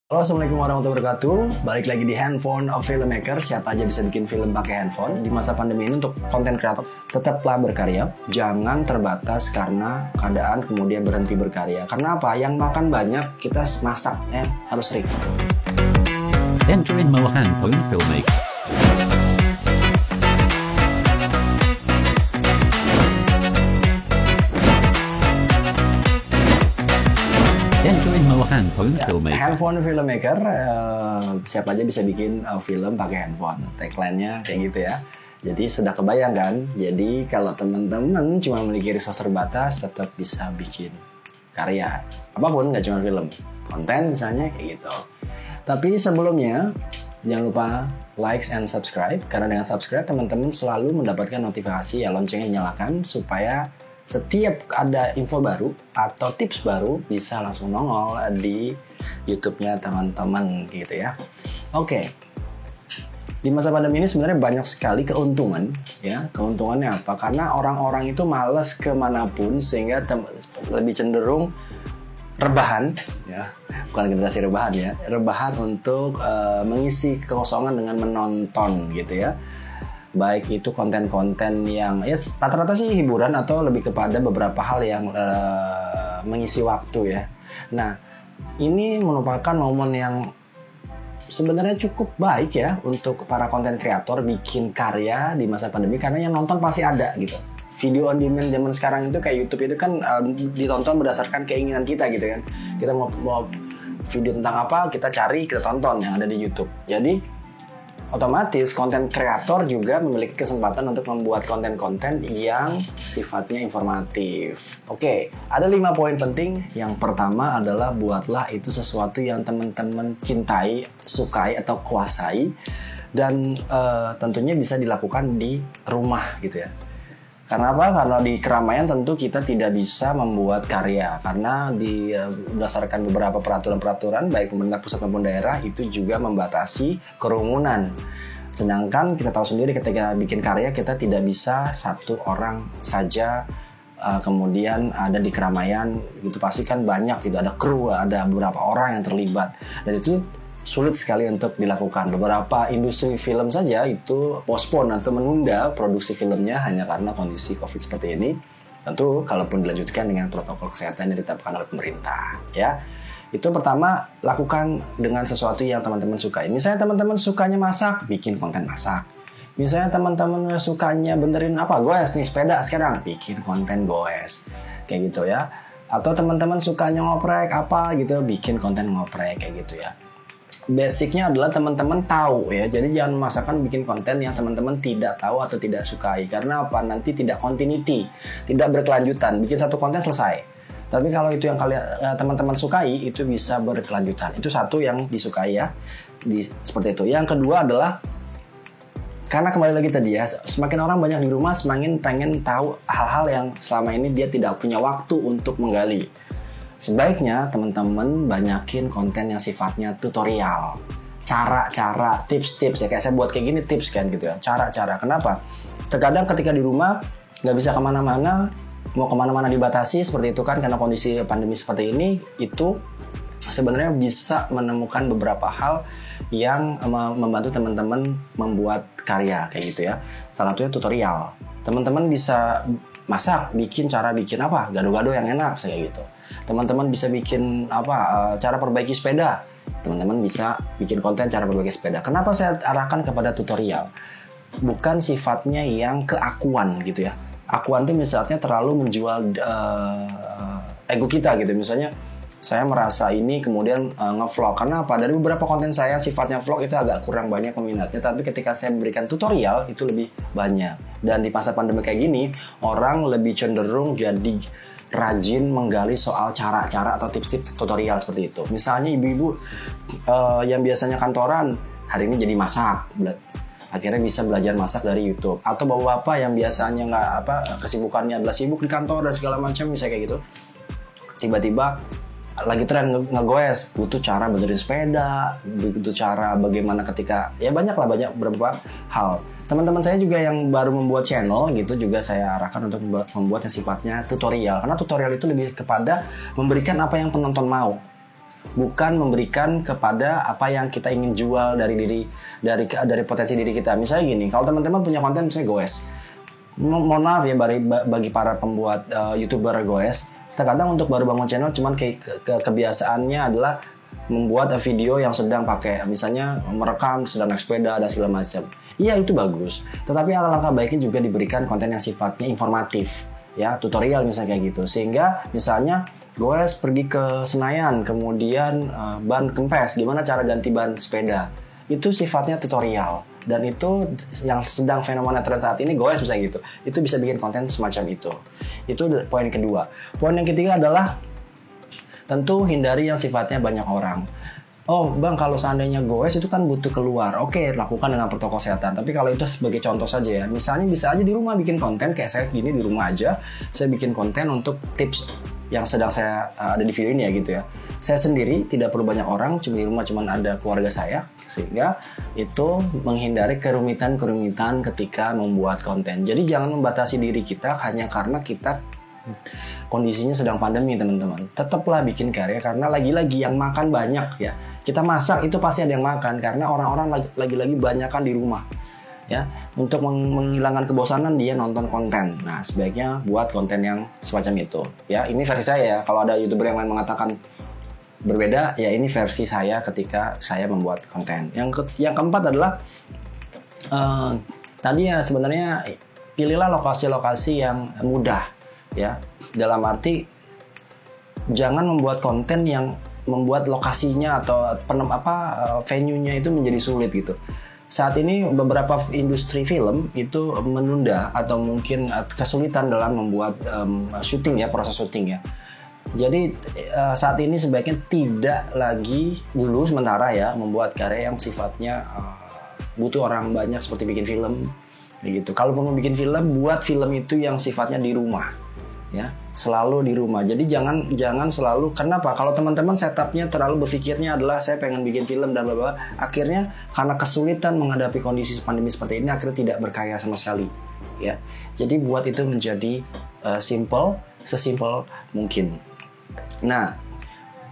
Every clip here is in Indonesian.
Halo, assalamualaikum warahmatullahi wabarakatuh. Balik lagi di Handphone of Filmmaker. Siapa aja bisa bikin film pakai handphone. Di masa pandemi ini untuk konten kreator tetaplah berkarya. Jangan terbatas karena keadaan kemudian berhenti berkarya. Karena apa? Yang makan banyak kita masak ya, harus sering. Enter in more Handphone Filmmaker. Handphone Filmmaker, siapa aja bisa bikin film pakai handphone. Tagline-nya kayak gitu ya. Jadi sudah kebayang kan? Jadi kalau teman-teman cuma memiliki resource terbatas, tetap bisa bikin karya. Apapun, nggak cuma film. Konten misalnya kayak gitu. Tapi sebelumnya, jangan lupa likes and subscribe. Karena dengan subscribe, teman-teman selalu mendapatkan notifikasi ya, loncengnya nyalakan supaya setiap ada info baru atau tips baru bisa langsung nongol di YouTube-nya teman-teman gitu ya. Oke. Di masa pandemi ini sebenarnya banyak sekali keuntungan ya. Keuntungannya apa? Karena orang-orang itu malas kemanapun sehingga lebih cenderung rebahan ya. Bukan generasi rebahan ya. Rebahan untuk mengisi kekosongan dengan menonton gitu ya. Baik itu konten-konten yang ya rata-rata sih hiburan atau lebih kepada beberapa hal yang mengisi waktu ya. Nah, ini merupakan momen yang sebenarnya cukup baik ya untuk para konten kreator bikin karya di masa pandemi karena yang nonton pasti ada gitu. Video on demand zaman sekarang itu kayak YouTube itu kan ditonton berdasarkan keinginan kita gitu kan. Kita mau video tentang apa, kita cari, kita tonton yang ada di YouTube. Jadi otomatis konten kreator juga memiliki kesempatan untuk membuat konten-konten yang sifatnya informatif. Oke, ada 5 poin penting. Yang pertama adalah buatlah itu sesuatu yang teman-teman cintai, sukai atau kuasai dan tentunya bisa dilakukan di rumah gitu ya. Karena apa? Karena di keramaian tentu kita tidak bisa membuat karya karena berdasarkan beberapa peraturan-peraturan baik pemerintah pusat maupun daerah itu juga membatasi kerumunan. Sedangkan kita tahu sendiri ketika bikin karya kita tidak bisa satu orang saja kemudian ada di keramaian itu pasti kan banyak gitu, ada kru, ada beberapa orang yang terlibat dan itu sulit sekali untuk dilakukan. Beberapa industri film saja itu postpone atau menunda produksi filmnya hanya karena kondisi COVID seperti ini. Tentu kalaupun dilanjutkan dengan protokol kesehatan yang ditetapkan oleh pemerintah ya. Itu pertama, lakukan dengan sesuatu yang teman-teman sukai. Misalnya teman-teman sukanya masak, bikin konten masak. Misalnya teman-teman sukanya benerin goes nih sepeda sekarang, bikin konten goes. Kayak gitu ya. Atau teman-teman sukanya ngoprek gitu, bikin konten ngoprek kayak gitu ya. Basicnya adalah teman-teman tahu ya, jadi jangan memaksakan bikin konten yang teman-teman tidak tahu atau tidak sukai. Karena apa? Nanti tidak continuity, tidak berkelanjutan. Bikin satu konten selesai. Tapi kalau itu yang teman-teman sukai, itu bisa berkelanjutan. Itu satu yang disukai ya, seperti itu. Yang kedua adalah, karena kembali lagi tadi ya, semakin orang banyak di rumah, semakin pengen tahu hal-hal yang selama ini dia tidak punya waktu untuk menggali. Sebaiknya teman-teman banyakin konten yang sifatnya tutorial, cara-cara, tips-tips ya, kayak saya buat kayak gini tips kan gitu ya, cara-cara. Kenapa? Terkadang ketika di rumah nggak bisa kemana-mana, mau kemana-mana dibatasi seperti itu kan karena kondisi pandemi seperti ini, itu sebenarnya bisa menemukan beberapa hal yang membantu teman-teman membuat karya kayak gitu ya. Salah satunya tutorial. Teman-teman bisa masak, cara bikin gado-gado yang enak kayak gitu. Teman-teman bisa bikin cara perbaiki sepeda. Teman-teman bisa bikin konten cara perbaiki sepeda. Kenapa saya arahkan kepada tutorial? Bukan sifatnya yang keakuan gitu ya. Akuan itu misalnya terlalu menjual ego kita gitu. Misalnya saya merasa ini kemudian nge-vlog. Karena apa? Dari beberapa konten saya sifatnya vlog itu agak kurang banyak peminatnya. Tapi ketika saya memberikan tutorial itu lebih banyak. Dan di masa pandemi kayak gini, orang lebih cenderung jadi rajin menggali soal cara-cara atau tips-tips tutorial seperti itu. Misalnya ibu-ibu yang biasanya kantoran, hari ini jadi masak. Akhirnya bisa belajar masak dari YouTube. Atau bapak-bapak yang biasanya kesibukannya adalah sibuk di kantor dan segala macam, misalnya kayak gitu. Tiba-tiba lagi tren ngegoes, butuh cara benerin sepeda, butuh cara bagaimana ketika banyak beberapa hal. Teman-teman saya juga yang baru membuat channel gitu juga saya arahkan untuk membuat yang sifatnya tutorial, karena tutorial itu lebih kepada memberikan apa yang penonton mau. bukan memberikan kepada apa yang kita ingin jual dari potensi diri kita. Misalnya gini, kalau teman-teman punya konten misalnya goes, mohon maaf ya bagi para pembuat YouTuber goes, terkadang untuk baru bangun channel cuman kebiasaannya adalah membuat video yang sedang pakai, misalnya merekam sedang naik sepeda dan segala macam. Iya, itu bagus. Tetapi alangkah baiknya juga diberikan konten yang sifatnya informatif, ya, tutorial misalnya kayak gitu. Sehingga misalnya goes pergi ke Senayan, kemudian ban kempes, gimana cara ganti ban sepeda. Itu sifatnya tutorial. Dan itu yang sedang fenomena tren saat ini, goes misalnya gitu. Itu bisa bikin konten semacam itu. Itu poin kedua. Poin yang ketiga adalah tentu hindari yang sifatnya banyak orang. Oh bang, kalau seandainya goes itu kan butuh keluar. Oke, lakukan dengan protokol kesehatan. Tapi kalau itu sebagai contoh saja ya. Misalnya bisa aja di rumah bikin konten. Kayak saya gini di rumah aja. Saya bikin konten untuk tips yang sedang saya ada di video ini ya gitu ya. Saya sendiri tidak perlu banyak orang. Cuma di rumah cuma ada keluarga saya. Sehingga itu menghindari kerumitan-kerumitan ketika membuat konten. Jadi jangan membatasi diri kita hanya karena kita kondisinya sedang pandemi, teman-teman. Tetaplah bikin karya karena lagi-lagi yang makan banyak ya. Kita masak itu pasti ada yang makan karena orang-orang lagi-lagi banyakan di rumah. Ya, untuk menghilangkan kebosanan dia nonton konten. Nah, sebaiknya buat konten yang semacam itu. Ya, ini versi saya ya. Kalau ada YouTuber yang lain mengatakan berbeda, ya ini versi saya ketika saya membuat konten. Yang keempat adalah tadi ya sebenarnya pilihlah lokasi-lokasi yang mudah. Ya, dalam arti jangan membuat konten yang membuat lokasinya atau venue-nya itu menjadi sulit gitu. Saat ini beberapa industri film itu menunda atau mungkin kesulitan dalam membuat syuting ya, proses syuting ya. Jadi saat ini sebaiknya tidak lagi dulu sementara ya membuat karya yang sifatnya butuh orang banyak seperti bikin film gitu. Kalau mau bikin film, buat film itu yang sifatnya di rumah. Ya, selalu di rumah. Jadi jangan selalu, kenapa? Kalau teman-teman setupnya terlalu berpikirnya adalah saya pengen bikin film dan bla-bla, akhirnya karena kesulitan menghadapi kondisi pandemi seperti ini akhirnya tidak berkarya sama sekali. Ya, jadi buat itu menjadi sesimpel mungkin. Nah,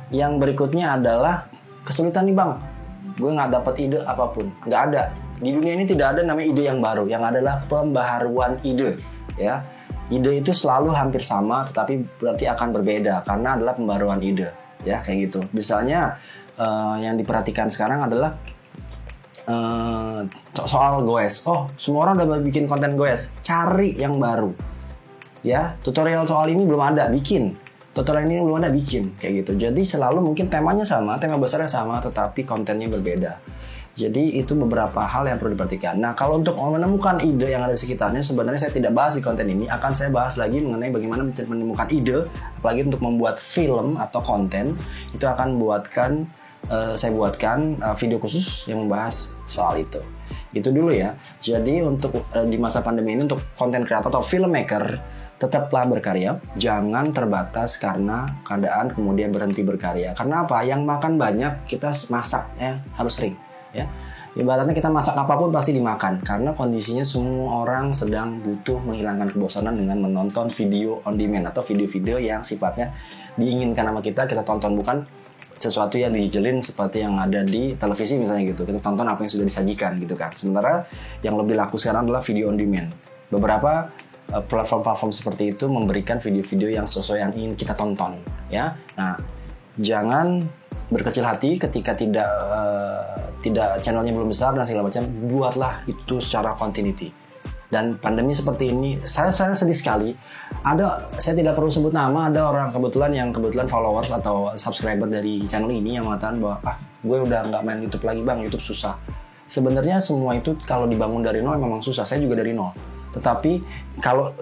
yang berikutnya adalah kesulitan nih bang. Gue nggak dapat ide apapun, nggak ada. Di dunia ini tidak ada namanya ide yang baru. Yang adalah pembaharuan ide. Ya. Ide itu selalu hampir sama, tetapi berarti akan berbeda karena adalah pembaruan ide, ya kayak gitu. Misalnya yang diperhatikan sekarang adalah soal goes. Oh, semua orang udah bikin konten goes, cari yang baru, ya. Tutorial soal ini belum ada, bikin. Tutorial ini belum ada, bikin, kayak gitu. Jadi selalu mungkin temanya sama, tema besarnya sama, tetapi kontennya berbeda. Jadi itu beberapa hal yang perlu diperhatikan. Nah, kalau untuk menemukan ide yang ada di sekitarnya, sebenarnya saya tidak bahas di konten ini. Akan saya bahas lagi mengenai bagaimana menemukan ide, apalagi untuk membuat film atau konten. Itu akan saya buatkan video khusus yang membahas soal itu. Itu dulu ya. Jadi untuk di masa pandemi ini untuk konten kreator atau filmmaker, tetaplah berkarya. Jangan terbatas karena keadaan kemudian berhenti berkarya. Karena apa? Yang makan banyak, kita masak ya harus sering. Ya, ibaratnya kita masak apapun pasti dimakan karena kondisinya semua orang sedang butuh menghilangkan kebosanan dengan menonton video on demand atau video-video yang sifatnya diinginkan sama kita tonton, bukan sesuatu yang dijelin seperti yang ada di televisi misalnya gitu. Kita tonton apa yang sudah disajikan gitu kan. Sementara yang lebih laku sekarang adalah video on demand. Beberapa platform-platform seperti itu memberikan video-video yang sesuai yang ingin kita tonton ya. Nah, jangan berkecil hati ketika tidak channelnya belum besar dan segala macam. Buatlah itu secara continuity. Dan pandemi seperti ini, saya sedih sekali. Saya tidak perlu sebut nama, ada orang yang kebetulan followers atau subscriber dari channel ini yang mengatakan bahwa gue udah nggak main YouTube lagi bang, YouTube susah. Sebenarnya semua itu kalau dibangun dari nol memang susah. Saya juga dari nol. Tetapi kalau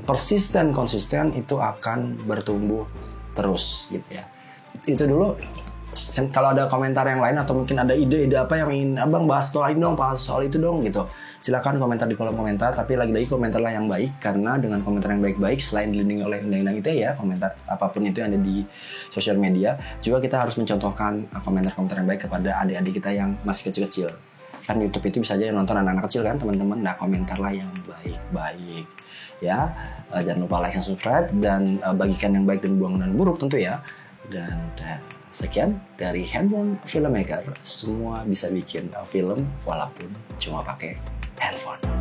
persisten konsisten itu akan bertumbuh terus gitu ya. Itu dulu. Kalau ada komentar yang lain atau mungkin ada ide-ide apa yang ingin abang bahas soal ini dong, bahas soal itu dong gitu, silakan komentar di kolom komentar. Tapi lagi-lagi komentarlah yang baik, karena dengan komentar yang baik-baik selain dilindungi oleh undang-undang ITE ya, komentar apapun itu yang ada di sosial media, juga kita harus mencontohkan komentar-komentar yang baik kepada adik-adik kita yang masih kecil-kecil. Kan YouTube itu bisa aja yang nonton anak-anak kecil kan teman-teman. Nah, komentarlah yang baik-baik ya. Jangan lupa like dan subscribe, dan bagikan yang baik dan buang yang buruk tentu ya. Dan sekian dari Handphone Filmmaker. Semua bisa bikin film walaupun cuma pakai handphone.